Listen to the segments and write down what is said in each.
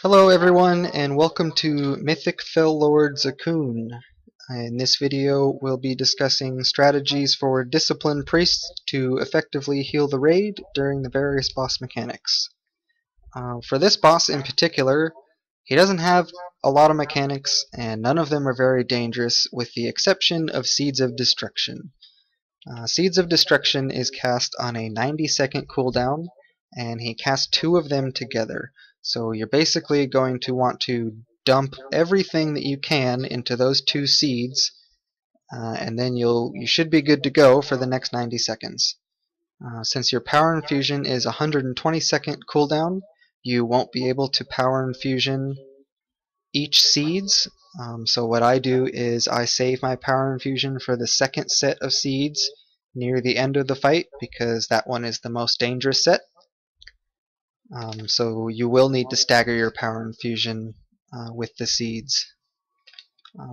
Hello everyone and welcome to Mythic Fell Lord Zakuun. In this video we'll be discussing strategies for Disciplined Priests to effectively heal the raid during the various boss mechanics. For this boss in particular, he doesn't have a lot of mechanics and none of them are very dangerous with the exception of Seeds of Destruction. Seeds of Destruction is cast on a 90-second cooldown, and he casts two of them together. So you're basically going to want to dump everything that you can into those two seeds, and then you should be good to go for the next 90 seconds. Since your Power Infusion is 120-second cooldown, you won't be able to Power Infusion each seeds. So what I do is I save my Power Infusion for the second set of seeds near the end of the fight because that one is the most dangerous set. So you will need to stagger your Power Infusion with the seeds.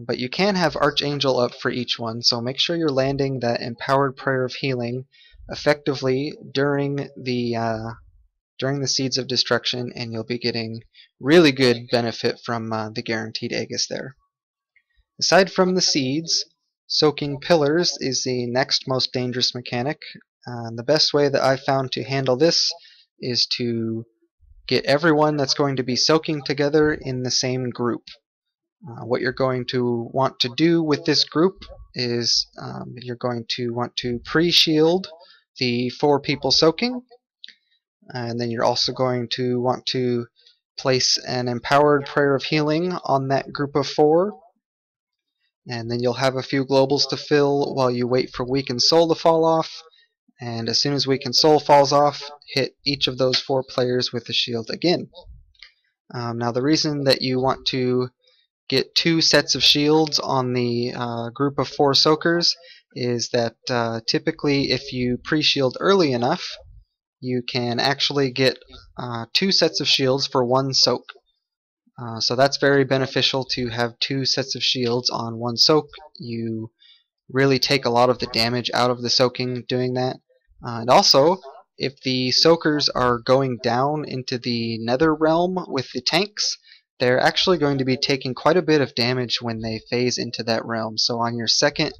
But you can have Archangel up for each one, so make sure you're landing that Empowered Prayer of Healing effectively during the Seeds of Destruction, and you'll be getting really good benefit from the guaranteed Aegis there. Aside from the seeds, soaking pillars is the next most dangerous mechanic. The best way that I've found to handle this is to get everyone that's going to be soaking together in the same group. What you're going to want to do with this group is you're going to want to pre-shield the 4 people soaking, and then you're also going to want to place an Empowered Prayer of Healing on that group of 4, and then you'll have a few globals to fill while you wait for Weakened Soul to fall off, and as soon as Weakened Soul falls off, hit each of those 4 players with the shield again. Now the reason that you want to get 2 sets of shields on the group of 4 soakers is that typically if you pre-shield early enough, you can actually get 2 sets of shields for 1 soak. So that's very beneficial to have 2 sets of shields on 1 soak. You really take a lot of the damage out of the soaking doing that. And also, if the soakers are going down into the nether realm with the tanks, they're actually going to be taking quite a bit of damage when they phase into that realm. So on your second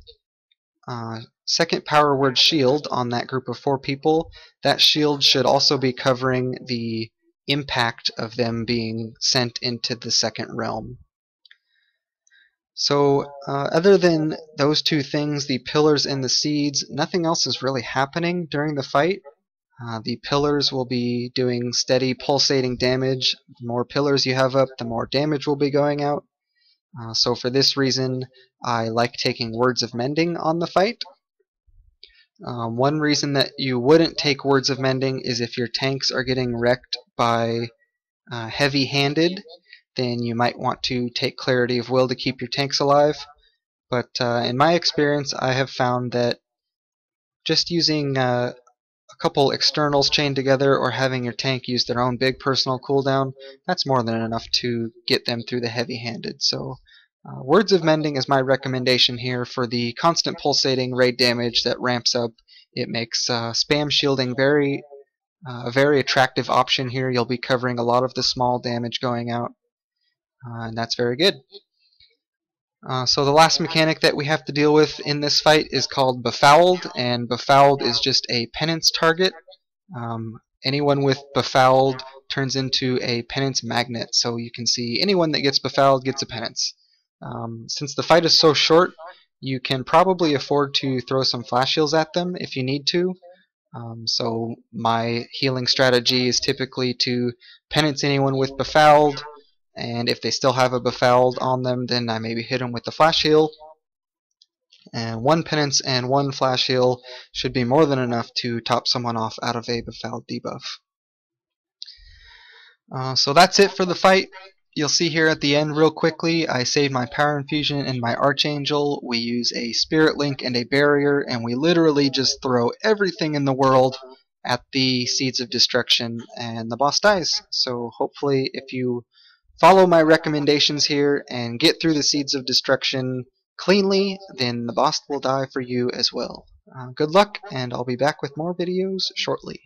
power word shield on that group of 4 people, that shield should also be covering the impact of them being sent into the second realm. So other than those 2 things, the pillars and the seeds, nothing else is really happening during the fight. The pillars will be doing steady pulsating damage. The more pillars you have up, the more damage will be going out. So for this reason, I like taking Words of Mending on the fight. One reason that you wouldn't take Words of Mending is if your tanks are getting wrecked by heavy-handed, then you might want to take Clarity of Will to keep your tanks alive. But in my experience, I have found that just using a couple externals chained together or having your tank use their own big personal cooldown, that's more than enough to get them through the heavy-handed. So Words of Mending is my recommendation here for the constant pulsating raid damage that ramps up. It makes spam shielding a very attractive option here. You'll be covering a lot of the small damage going out, and that's very good. So the last mechanic that we have to deal with in this fight is called Befouled, and Befouled is just a penance target. Anyone with Befouled turns into a penance magnet, so you can see anyone that gets Befouled gets a penance. Since the fight is so short, you can probably afford to throw some flash heals at them if you need to. So my healing strategy is typically to penance anyone with Befouled, and if they still have a Befouled on them, then I maybe hit them with the flash heal. And 1 penance and 1 flash heal should be more than enough to top someone off out of a Befouled debuff. So that's it for the fight. You'll see here at the end real quickly, I saved my Power Infusion and my Archangel. We use a Spirit Link and a Barrier, and we literally just throw everything in the world at the Seeds of Destruction, and the boss dies. So hopefully if you follow my recommendations here and get through the Seeds of Destruction cleanly, then the boss will die for you as well. Good luck, and I'll be back with more videos shortly.